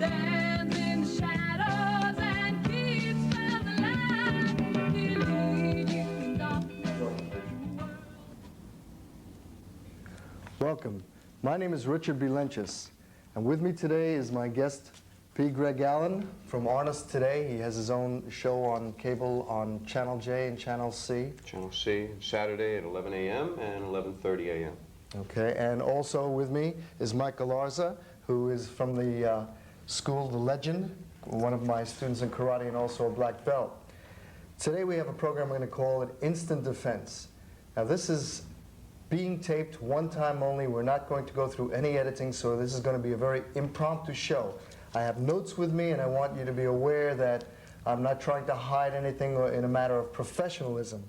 stands in shadows and keeps us alive. He'll lead you stop. Welcome. My name is Richard B. Lenchus, and with me today is my guest, P. Greg Allen from Artist Today. He has his own show on cable on Channel J and Channel C. Channel C, Saturday at 11 a.m. and 11:30 a.m. Okay, and also with me is Mike Galarza, who is from the school, The Legend, one of my students in karate and also a black belt. Today we have a program we're going to call it Instant Defense. Now this is being taped one time only. We're not going to go through any editing, so this is going to be a very impromptu show. I have notes with me, and I want you to be aware that I'm not trying to hide anything in a matter of professionalism.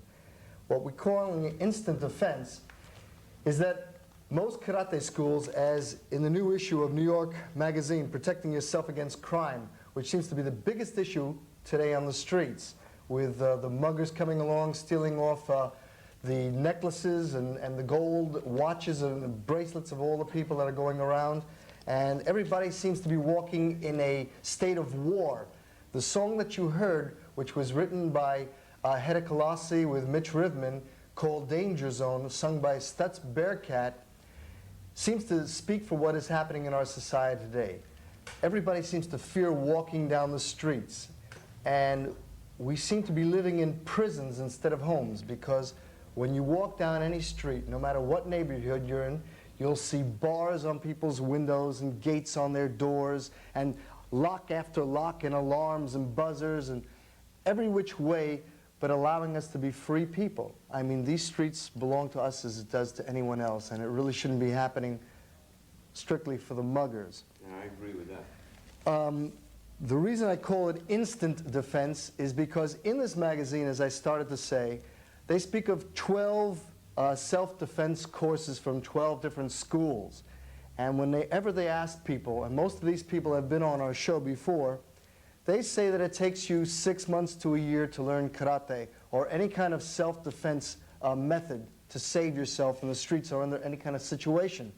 What we call instant defense is that most karate schools, as in the new issue of New York Magazine, Protecting Yourself Against Crime, which seems to be the biggest issue today on the streets, with the muggers coming along, stealing off the necklaces and the gold watches and bracelets of all the people that are going around. And everybody seems to be walking in a state of war. The song that you heard, which was written by Hedda Colossi with Mitch Rivman, called Danger Zone, sung by Stutz Bearcat, seems to speak for what is happening in our society today. Everybody seems to fear walking down the streets. And we seem to be living in prisons instead of homes, because when you walk down any street, no matter what neighborhood you're in, you'll see bars on people's windows and gates on their doors and lock after lock and alarms and buzzers and every which way but allowing us to be free people. I mean, these streets belong to us as it does to anyone else, and it really shouldn't be happening strictly for the muggers. Yeah, I agree with that. The reason I call it instant defense is because in this magazine, as I started to say, they speak of 12 self-defense courses from 12 different schools. And whenever they ask people, and most of these people have been on our show before, they say that it takes you 6 months to a year to learn karate or any kind of self-defense method to save yourself in the streets or under any kind of situation.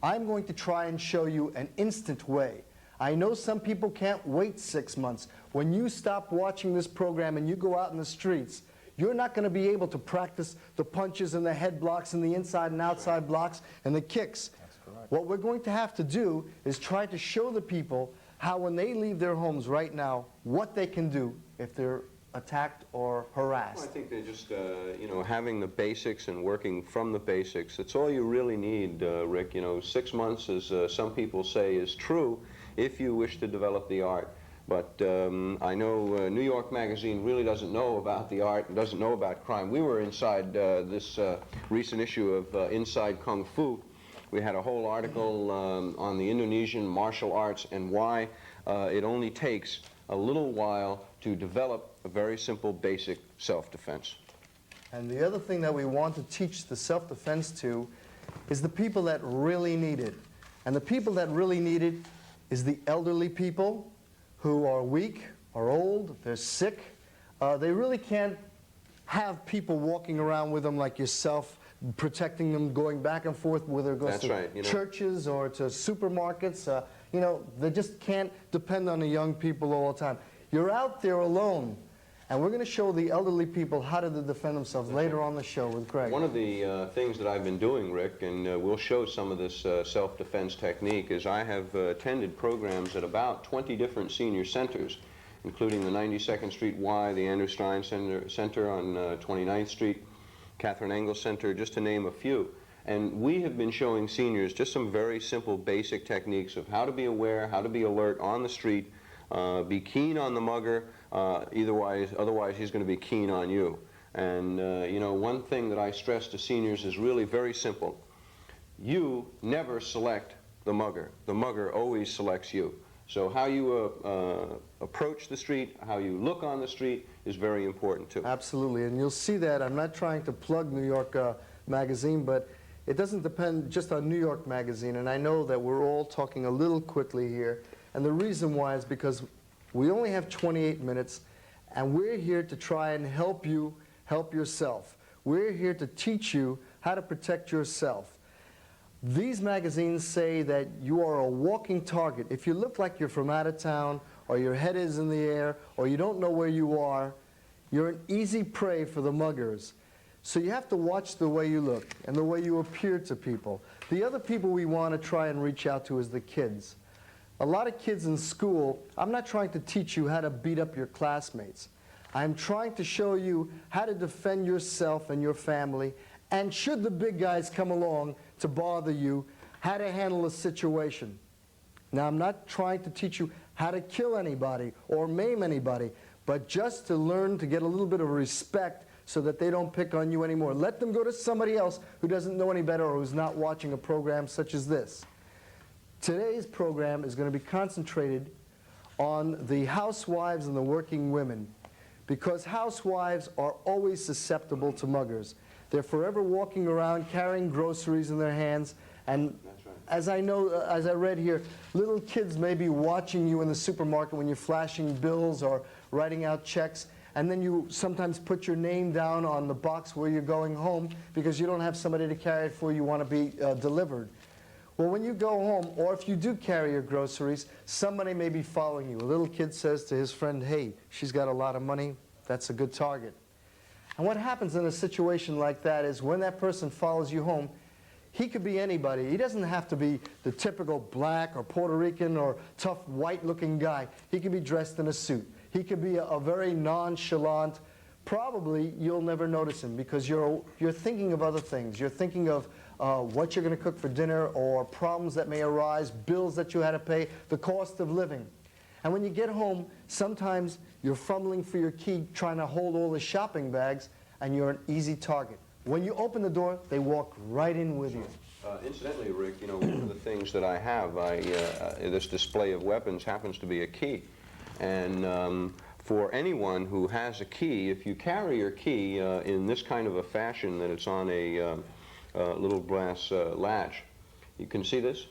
I'm going to try and show you an instant way. I know some people can't wait 6 months. When you stop watching this program and you go out in the streets, you're not going to be able to practice the punches and the head blocks and the inside and outside blocks and the kicks. That's correct. What we're going to have to do is try to show the people how when they leave their homes right now, what they can do if they're attacked or harassed. Well, I think they're just, you know, having the basics and working from the basics. It's all you really need, Rick. You know, 6 months, as some people say, is true if you wish to develop the art. But I know New York Magazine really doesn't know about the art and doesn't know about crime. We were inside this recent issue of Inside Kung Fu. We had a whole article on the Indonesian martial arts and why it only takes a little while to develop a very simple, basic self-defense. And the other thing that we want to teach the self-defense to is the people that really need it. And the people that really need it is the elderly people who are weak, are old, they're sick. They really can't have people walking around with them like yourself, protecting them, going back and forth, whether it goes That's to right, you know. churches or to supermarkets. You know, they just can't depend on the young people all the time. You're out there alone. And we're going to show the elderly people how to defend themselves later on the show with Greg. One of the things that I've been doing, Rick, and we'll show some of this self-defense technique, is I have attended programs at about 20 different senior centers, including the 92nd Street Y, the Andrew Stein Center on 29th Street, Catherine Engel Center, just to name a few. And we have been showing seniors just some very simple, basic techniques of how to be aware, how to be alert on the street, be keen on the mugger, otherwise he's going to be keen on you. And you know, one thing that I stress to seniors is really very simple. You never select the mugger. The mugger always selects you. So how you approach the street, how you look on the street is very important too. Absolutely, and you'll see that. I'm not trying to plug New York Magazine, but it doesn't depend just on New York Magazine, and I know that we're all talking a little quickly here, and the reason why is because we only have 28 minutes, and we're here to try and help you help yourself. We're here to teach you how to protect yourself. These magazines say that you are a walking target. If you look like you're from out of town, or your head is in the air, or you don't know where you are, you're an easy prey for the muggers. So you have to watch the way you look and the way you appear to people. The other people we want to try and reach out to is the kids. A lot of kids in school, I'm not trying to teach you how to beat up your classmates. I'm trying to show you how to defend yourself and your family, and should the big guys come along to bother you, how to handle a situation. Now, I'm not trying to teach you how to kill anybody or maim anybody, but just to learn to get a little bit of respect so that they don't pick on you anymore. Let them go to somebody else who doesn't know any better or who's not watching a program such as this. Today's program is going to be concentrated on the housewives and the working women, because housewives are always susceptible to muggers. They're forever walking around carrying groceries in their hands, and as I know, as I read here, little kids may be watching you in the supermarket when you're flashing bills or writing out checks, and then you sometimes put your name down on the box where you're going home because you don't have somebody to carry it for, you want to be delivered. Well, when you go home, or if you do carry your groceries, somebody may be following you. A little kid says to his friend, hey, she's got a lot of money, that's a good target. And what happens in a situation like that is when that person follows you home, he could be anybody. He doesn't have to be the typical black or Puerto Rican or tough white-looking guy. He could be dressed in a suit. He could be a very nonchalant. Probably you'll never notice him because you're thinking of other things. You're thinking of what you're going to cook for dinner, or problems that may arise, bills that you had to pay, the cost of living. And when you get home, sometimes you're fumbling for your key, trying to hold all the shopping bags, and you're an easy target. When you open the door, they walk right in with you. Incidentally, Rick, you know, one of the things that I have, this display of weapons happens to be a key. And for anyone who has a key, if you carry your key in this kind of a fashion that it's on a little brass latch, you can see this?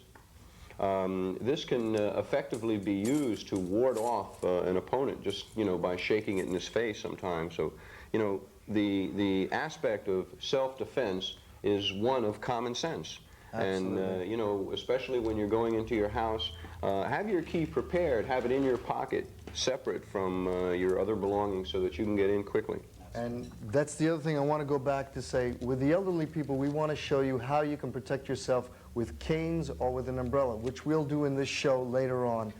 This can effectively be used to ward off an opponent just, you know, by shaking it in his face sometimes. So, you know, the aspect of self-defense is one of common sense. Absolutely. And, you know, especially when you're going into your house, have your key prepared, have it in your pocket, separate from your other belongings so that you can get in quickly. And that's the other thing I want to go back to say. With the elderly people, we want to show you how you can protect yourself with canes or with an umbrella, which we'll do in this show later on.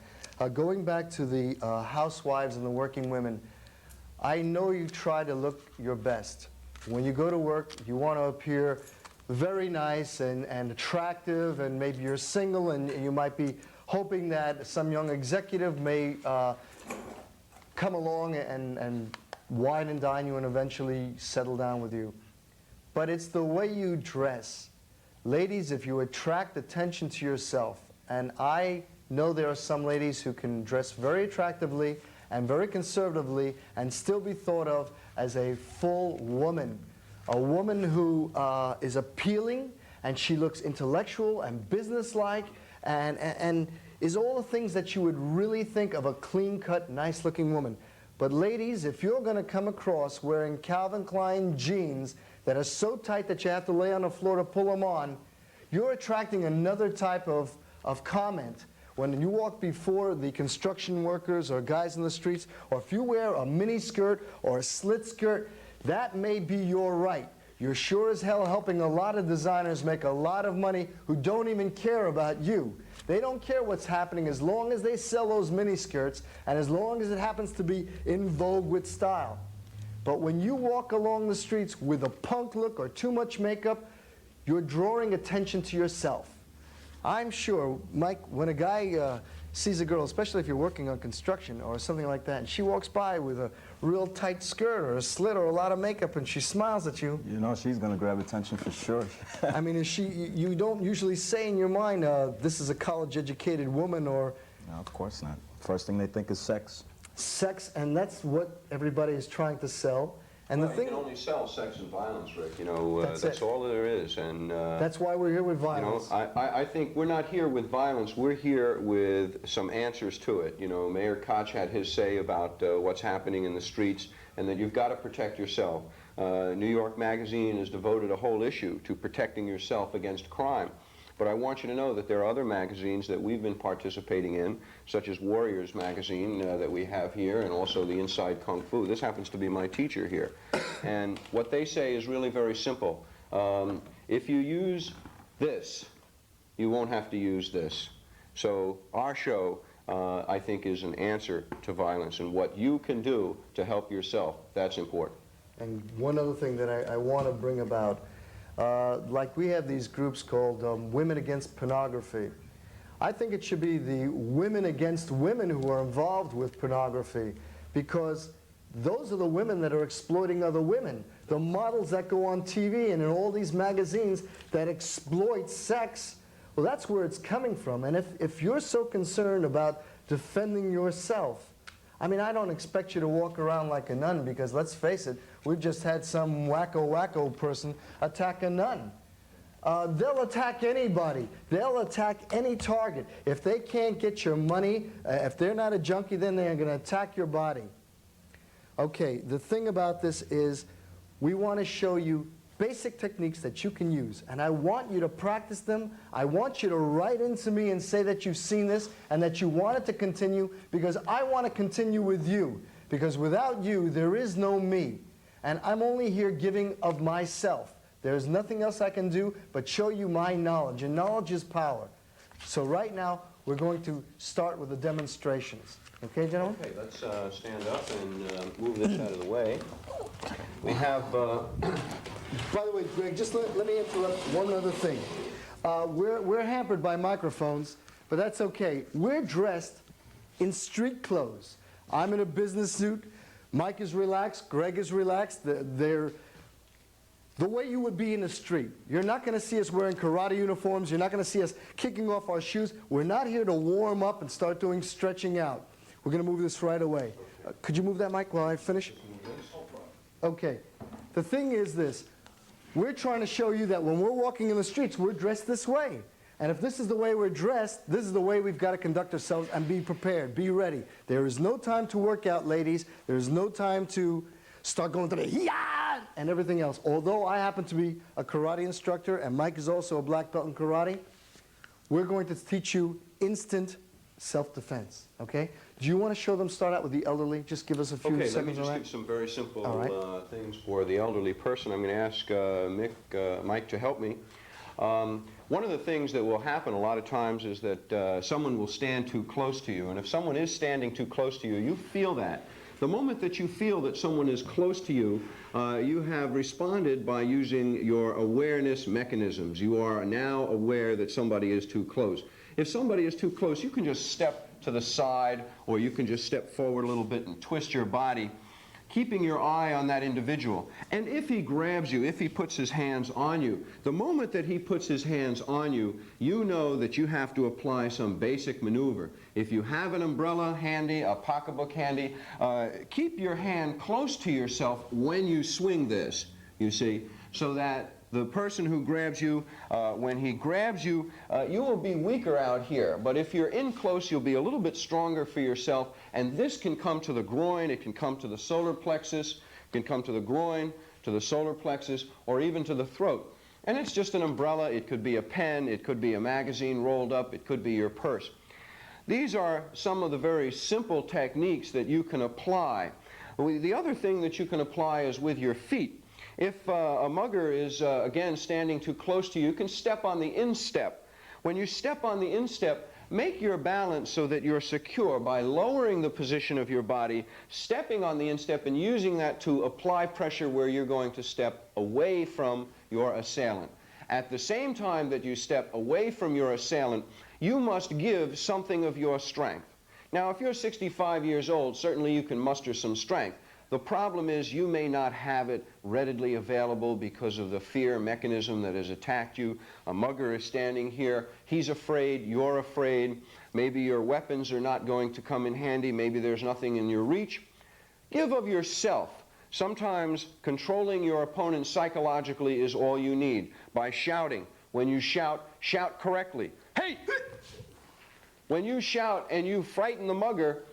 Going back to the housewives and the working women, I know you try to look your best. When you go to work, you want to appear very nice and attractive, and maybe you're single and you might be hoping that some young executive may come along and wine and dine you and eventually settle down with you. But it's the way you dress. Ladies, if you attract attention to yourself, and I know there are some ladies who can dress very attractively and very conservatively and still be thought of as a full woman. A woman who is appealing, and she looks intellectual and businesslike and is all the things that you would really think of a clean-cut, nice-looking woman. But ladies, if you're going to come across wearing Calvin Klein jeans that are so tight that you have to lay on the floor to pull them on, you're attracting another type of comment. When you walk before the construction workers or guys in the streets, or if you wear a mini skirt or a slit skirt, that may be your right. You're sure as hell helping a lot of designers make a lot of money who don't even care about you. They don't care what's happening as long as they sell those mini skirts and as long as it happens to be in vogue with style. But when you walk along the streets with a punk look or too much makeup, you're drawing attention to yourself. I'm sure, Mike, when a guy sees a girl, especially if you're working on construction or something like that, and she walks by with a real tight skirt or a slit or a lot of makeup and she smiles at you. You know she's going to grab attention for sure. I mean, you don't usually say in your mind, this is a college-educated woman, or... No, of course not. First thing they think is sex. Sex, and that's what everybody is trying to sell. And well, the thing, you can only sell sex and violence, Rick. You know, that's all there is. And that's why we're here with violence. You know, I think we're not here with violence. We're here with some answers to it. You know, Mayor Koch had his say about what's happening in the streets, and that you've got to protect yourself. New York Magazine has devoted a whole issue to protecting yourself against crime. But I want you to know that there are other magazines that we've been participating in, such as Warriors magazine that we have here, and also the Inside Kung Fu. This happens to be my teacher here. And what they say is really very simple. If you use this, you won't have to use this. So our show, I think, is an answer to violence, and what you can do to help yourself, that's important. And one other thing that I want to bring about, like we have these groups called Women Against Pornography. I think it should be the women against women who are involved with pornography, because those are the women that are exploiting other women. The models that go on TV and in all these magazines that exploit sex, well, that's where it's coming from. And if you're so concerned about defending yourself, I mean, I don't expect you to walk around like a nun, because let's face it, we've just had some wacko person attack a nun. They'll attack anybody. They'll attack any target. If they can't get your money, if they're not a junkie, then they're going to attack your body. Okay, the thing about this is we want to show you basic techniques that you can use, and I want you to practice them. I want you to write into me and say that you've seen this and that you want it to continue, because I want to continue with you, because without you there is no me, and I'm only here giving of myself. There's nothing else I can do but show you my knowledge, and knowledge is power. So right now we're going to start with the demonstrations. Okay, gentlemen? Okay, let's stand up and move this out of the way. We have By the way, Greg, just let me interrupt one other thing. We're hampered by microphones, but that's okay. We're dressed in street clothes. I'm in a business suit. Mike is relaxed. Greg is relaxed. They're the way you would be in the street. You're not going to see us wearing karate uniforms. You're not going to see us kicking off our shoes. We're not here to warm up and start doing stretching out. We're going to move this right away. Could you move that, Mike, while I finish? Okay. The thing is this. We're trying to show you that when we're walking in the streets, we're dressed this way. And if this is the way we're dressed, this is the way we've got to conduct ourselves, and be prepared, be ready. There is no time to work out, ladies. There is no time to start going to the hiya and everything else. Although I happen to be a karate instructor, and Mike is also a black belt in karate, we're going to teach you instant self-defense, okay? Do you want to show them, start out with the elderly? Just give us a few seconds. Okay, let me just on that. give some very simple right. things for the elderly person. I'm going to ask Mike to help me. One of the things that will happen a lot of times is that someone will stand too close to you, and if someone is standing too close to you, you feel that. The moment that you feel that someone is close to you, you have responded by using your awareness mechanisms. You are now aware that somebody is too close. If somebody is too close, you can just step to the side, or you can just step forward a little bit and twist your body, keeping your eye on that individual. And if he grabs you, if he puts his hands on you, the moment that he puts his hands on you, you know that you have to apply some basic maneuver. If you have an umbrella handy, a pocketbook handy, keep your hand close to yourself when you swing this, you see, so that the person who grabs you, when he grabs you, you will be weaker out here. But if you're in close, you'll be a little bit stronger for yourself. And this can come to the groin, it can come to the solar plexus, it can come to the groin, to the solar plexus, or even to the throat. And it's just an umbrella. It could be a pen, it could be a magazine rolled up, it could be your purse. These are some of the very simple techniques that you can apply. The other thing that you can apply is with your feet. If a mugger is, again, standing too close to you, you can step on the instep. When you step on the instep, make your balance so that you're secure by lowering the position of your body, stepping on the instep, and using that to apply pressure where you're going to step away from your assailant. At the same time that you step away from your assailant, you must give something of your strength. Now, if you're 65 years old, certainly you can muster some strength. The problem is you may not have it readily available because of the fear mechanism that has attacked you. A mugger is standing here. He's afraid. You're afraid. Maybe your weapons are not going to come in handy. Maybe there's nothing in your reach. Give of yourself. Sometimes controlling your opponent psychologically is all you need. By shouting. When you shout, shout correctly. Hey! When you shout and you frighten the mugger,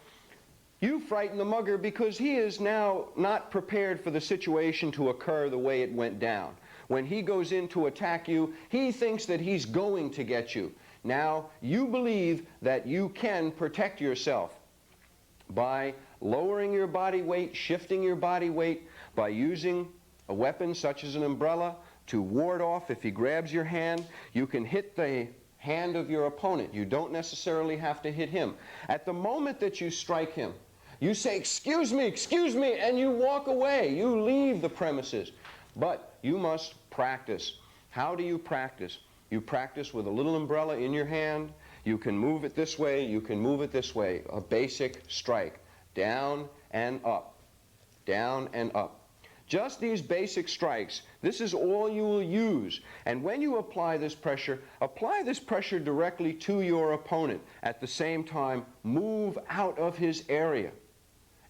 you frighten the mugger because he is now not prepared for the situation to occur the way it went down. When he goes in to attack you, he thinks that he's going to get you. Now, you believe that you can protect yourself by lowering your body weight, shifting your body weight, by using a weapon such as an umbrella to ward off. If he grabs your hand, you can hit the hand of your opponent. You don't necessarily have to hit him. At the moment that you strike him, you say, excuse me, and you walk away. You leave the premises. But you must practice. How do you practice? You practice with a little umbrella in your hand. You can move it this way, you can move it this way. A basic strike. Down and up. Down and up. Just these basic strikes. This is all you will use. And when you apply this pressure directly to your opponent. At the same time, move out of his area.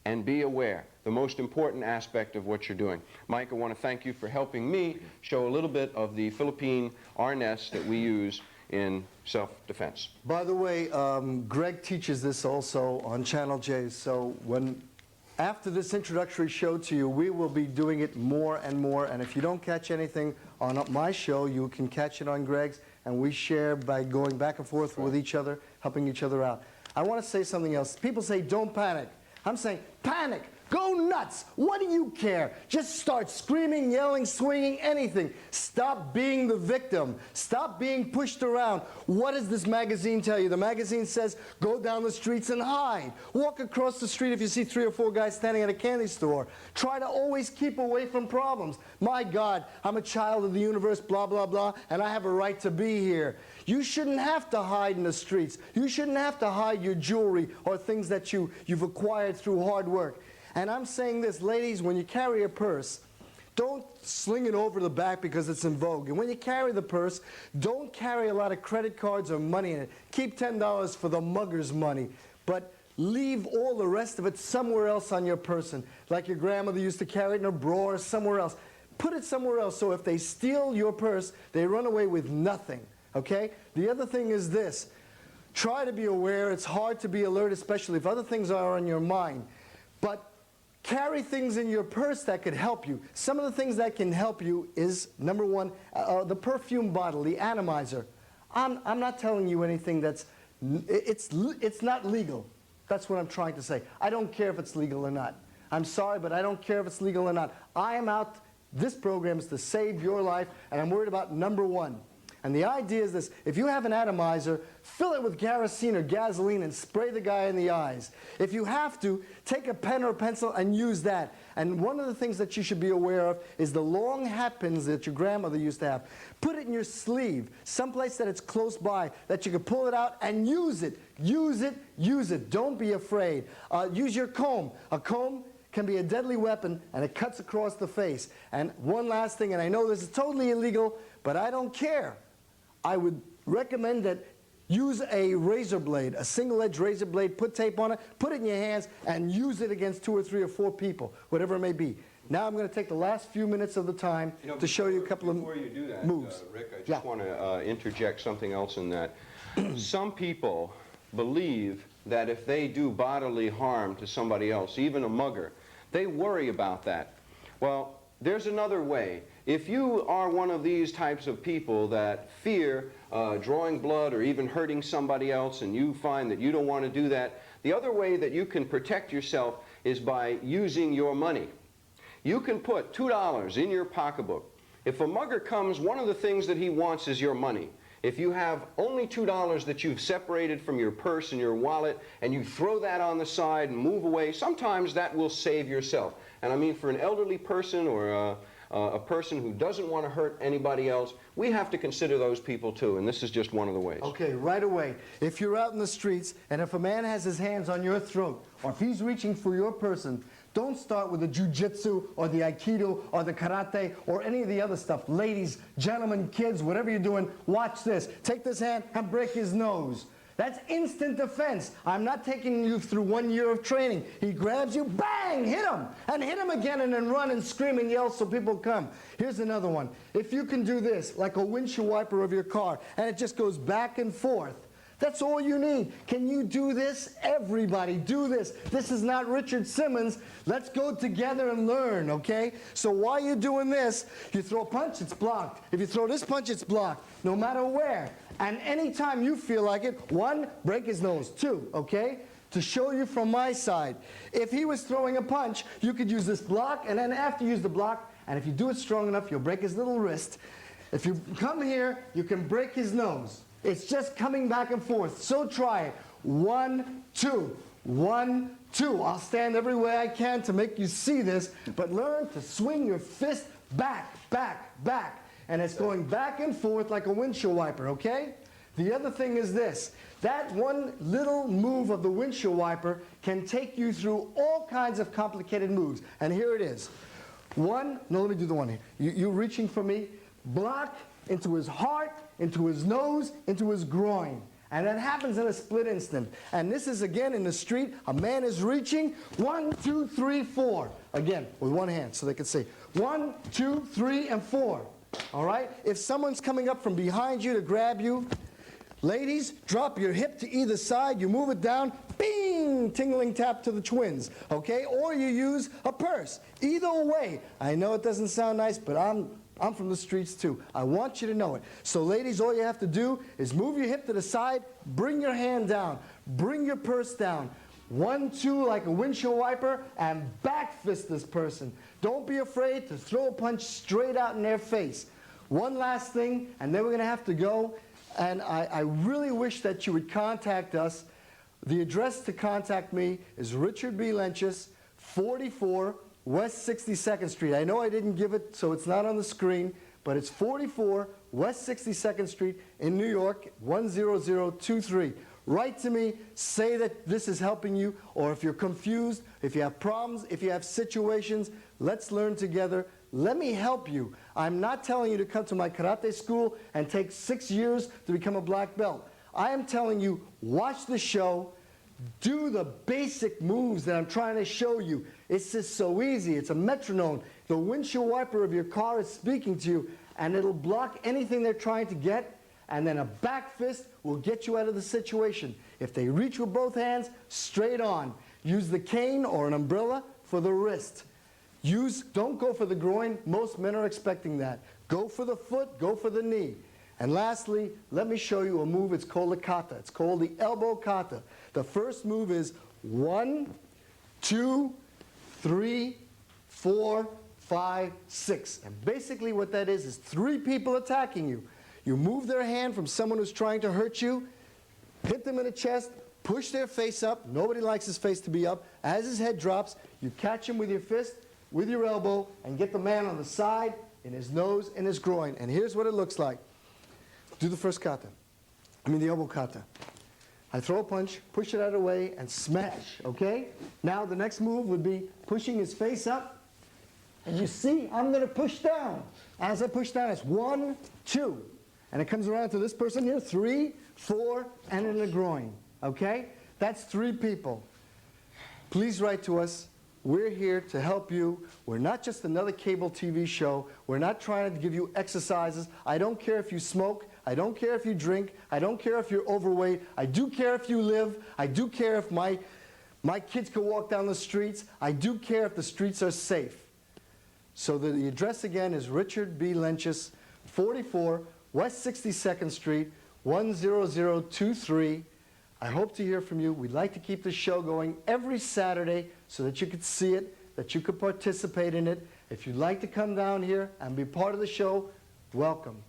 And be aware, the most important aspect of what you're doing. Mike, I want to thank you for helping me show a little bit of the Philippine arnés that we use in self-defense. By the way, Greg teaches this also on Channel J, so after this introductory show to you, we will be doing it more and more, and if you don't catch anything on my show, you can catch it on Greg's, and we share by going back and forth with each other, helping each other out. I want to say something else. People say, don't panic. I'm saying, panic, go nuts, what do you care? Just start screaming, yelling, swinging, anything. Stop being the victim. Stop being pushed around. What does this magazine tell you? The magazine says, go down the streets and hide. Walk across the street if you see 3 or 4 guys standing at a candy store. Try to always keep away from problems. My God, I'm a child of the universe, blah, blah, blah, and I have a right to be here. You shouldn't have to hide in the streets. You shouldn't have to hide your jewelry or things that you've acquired through hard work. And I'm saying this, ladies, when you carry a purse, don't sling it over the back because it's in vogue. And when you carry the purse, don't carry a lot of credit cards or money in it. Keep $10 for the mugger's money, but leave all the rest of it somewhere else on your person, like your grandmother used to carry it in her bra or somewhere else. Put it somewhere else so if they steal your purse, they run away with nothing. Okay? The other thing is this. Try to be aware. It's hard to be alert, especially if other things are on your mind. But carry things in your purse that could help you. Some of the things that can help you is, number one, the perfume bottle, the atomizer. I'm not telling you anything that's, it's not legal. That's what I'm trying to say. I don't care if it's legal or not. I'm sorry, but I don't care if it's legal or not. I am out, this program is to save your life, and I'm worried about number one. And the idea is this, if you have an atomizer, fill it with kerosene or gasoline and spray the guy in the eyes. If you have to, take a pen or a pencil and use that. And one of the things that you should be aware of is the long hat pins that your grandmother used to have. Put it in your sleeve, someplace that it's close by, that you can pull it out and use it. Use it, use it. Don't be afraid. Use your comb. A comb can be a deadly weapon, and it cuts across the face. And one last thing, and I know this is totally illegal, but I don't care. I would recommend that use a razor blade, a single-edged razor blade, put tape on it, put it in your hands, and use it against 2 or 3 or 4 people, whatever it may be. Now I'm going to take the last few minutes of the time to show you a couple of moves. Before you do that, Rick, I just want to interject something else in that. Some people believe that if they do bodily harm to somebody else, even a mugger, they worry about that. Well, there's another way. If you are one of these types of people that fear drawing blood or even hurting somebody else, and you find that you don't want to do that, the other way that you can protect yourself is by using your money. You can put $2 in your pocketbook. If a mugger comes, one of the things that he wants is your money. If you have only $2 that you've separated from your purse and your wallet, and you throw that on the side and move away, sometimes that will save yourself. And I mean, for an elderly person or a person who doesn't want to hurt anybody else, we have to consider those people too, and this is just one of the ways. Okay, right away. If you're out in the streets, and if a man has his hands on your throat, or if he's reaching for your person, don't start with the jiu-jitsu or the aikido or the karate or any of the other stuff. Ladies, gentlemen, kids, whatever you're doing, watch this. Take this hand and break his nose. That's instant defense. I'm not taking you through 1 year of training. He grabs you, bang, hit him, and hit him again, and then run and scream and yell so people come. Here's another one. If you can do this, like a windshield wiper of your car, and it just goes back and forth, That's all you need. Can you do this? Everybody do this. This is not Richard Simmons. Let's go together and learn, okay? So while you're doing this, you throw a punch, it's blocked. If you throw this punch, it's blocked, no matter where. And anytime you feel like it, 1, break his nose. 2, okay? To show you from my side. If he was throwing a punch, you could use this block, and then after you use the block, and if you do it strong enough, you'll break his little wrist. If you come here, you can break his nose. It's just coming back and forth. So try it. 1, 2, 1, 2. I'll stand every way I can to make you see this, but learn to swing your fist back, back, back. And it's going back and forth like a windshield wiper, okay? The other thing is this. That one little move of the windshield wiper can take you through all kinds of complicated moves. And here it is. 1, no, let me do the one here. You're reaching for me. Block into his heart, into his nose, into his groin. And that happens in a split instant. And this is again in the street. A man is reaching. 1, 2, 3, 4. Again, with one hand, so they can say 1, 2, 3, and 4. All right? If someone's coming up from behind you to grab you, ladies, drop your hip to either side. You move it down. Bing! Tingling tap to the twins. Okay? Or you use a purse. Either way. I know it doesn't sound nice, but I'm from the streets too. I want you to know it. So ladies, all you have to do is move your hip to the side, bring your hand down, bring your purse down. 1, 2 like a windshield wiper, and back fist this person. Don't be afraid to throw a punch straight out in their face. One last thing, and then we're going to have to go. And I really wish that you would contact us. The address to contact me is Richard B. Lenchus, 44 West 62nd Street. I know I didn't give it, so it's not on the screen, but it's 44 West 62nd Street in New York, 10023. Write to me, say that this is helping you, or if you're confused, if you have problems, if you have situations, let's learn together. Let me help you. I'm not telling you to come to my karate school and take 6 years to become a black belt. I am telling you, watch the show, do the basic moves that I'm trying to show you. It's just so easy. It's a metronome. The windshield wiper of your car is speaking to you, and it'll block anything they're trying to get, and then a back fist will get you out of the situation. If they reach with both hands, straight on. Use the cane or an umbrella for the wrist. Don't go for the groin. Most men are expecting that. Go for the foot, go for the knee. And lastly, let me show you a move. It's called a kata. It's called the elbow kata. The first move is 1, 2, 3, 4, 5, 6. And basically what that is 3 people attacking you. You move their hand from someone who's trying to hurt you, hit them in the chest, push their face up. Nobody likes his face to be up. As his head drops, you catch him with your fist, with your elbow, and get the man on the side, in his nose, in his groin. And here's what it looks like. Do the first kata. The elbow kata. I throw a punch, push it out of the way, and smash, okay? Now the next move would be pushing his face up. And you see, I'm going to push down. As I push down, it's 1, 2. And it comes around to this person here, 3, 4, and in the groin, okay? That's 3 people. Please write to us. We're here to help you. We're not just another cable TV show. We're not trying to give you exercises. I don't care if you smoke. I don't care if you drink. I don't care if you're overweight. I do care if you live. I do care if my kids can walk down the streets. I do care if the streets are safe. So the address again is Richard B. Lenchus, 44 West 62nd Street, 10023. I hope to hear from you. We'd like to keep the show going every Saturday so that you could see it, that you could participate in it. If you'd like to come down here and be part of the show, welcome.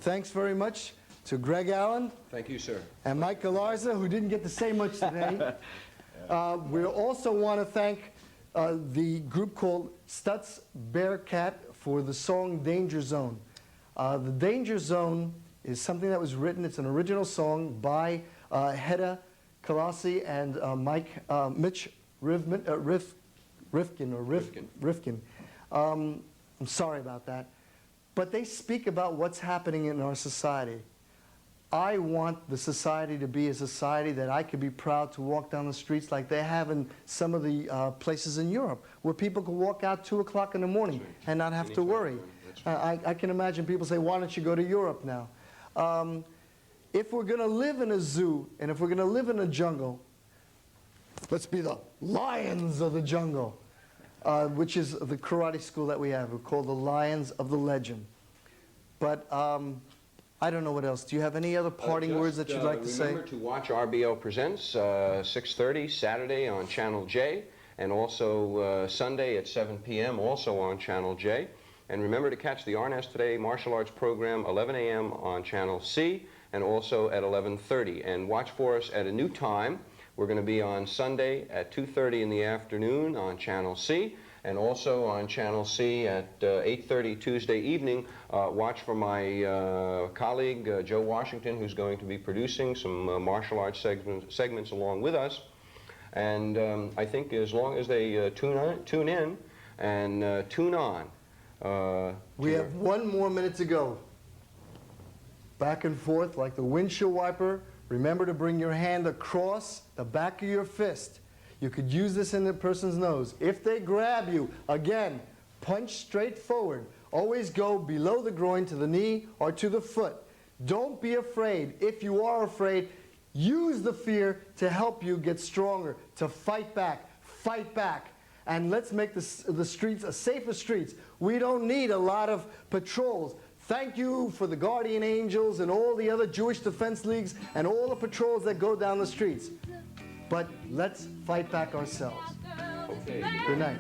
Thanks very much to Greg Allen. Thank you, sir. And Mike Galarza, who didn't get to say much today. We also want to thank the group called Stutz Bearcat for the song Danger Zone. The Danger Zone is something that was written. It's an original song by Hedda Colossi and Mitch Rifkin. I'm sorry about that. But they speak about what's happening in our society. I want the society to be a society that I could be proud to walk down the streets like they have in some of the places in Europe, where people can walk out 2 o'clock in the morning and not have to worry. I can imagine people say, why don't you go to Europe now? if we're going to live in a zoo and if we're going to live in a jungle, let's be the lions of the jungle, which is the karate school that we have. We're called the Lions of the Legend. But I don't know what else. Do you have any other parting words that you'd like to say? Remember to watch RBL Presents, 6:30 Saturday on Channel J, and also Sunday at 7 p.m. also on Channel J. And remember to catch the RNS Today Martial Arts program 11 a.m. on Channel C and also at 11:30. And watch for us at a new time. We're going to be on Sunday at 2:30 in the afternoon on Channel C, and also on Channel C at 8:30 Tuesday evening. Watch for my colleague Joe Washington, who's going to be producing some martial arts segments along with us. And I think as long as they tune in and tune on. We have 1 more minute to go. Back and forth like the windshield wiper. Remember to bring your hand across the back of your fist. You could use this in the person's nose. If they grab you, again, punch straight forward. Always go below the groin to the knee or to the foot. Don't be afraid. If you are afraid, use the fear to help you get stronger, to fight back. Fight back. And let's make the streets a safer streets. We don't need a lot of patrols. Thank you for the Guardian Angels and all the other Jewish Defense Leagues and all the patrols that go down the streets. But let's fight back ourselves. Okay. Good night.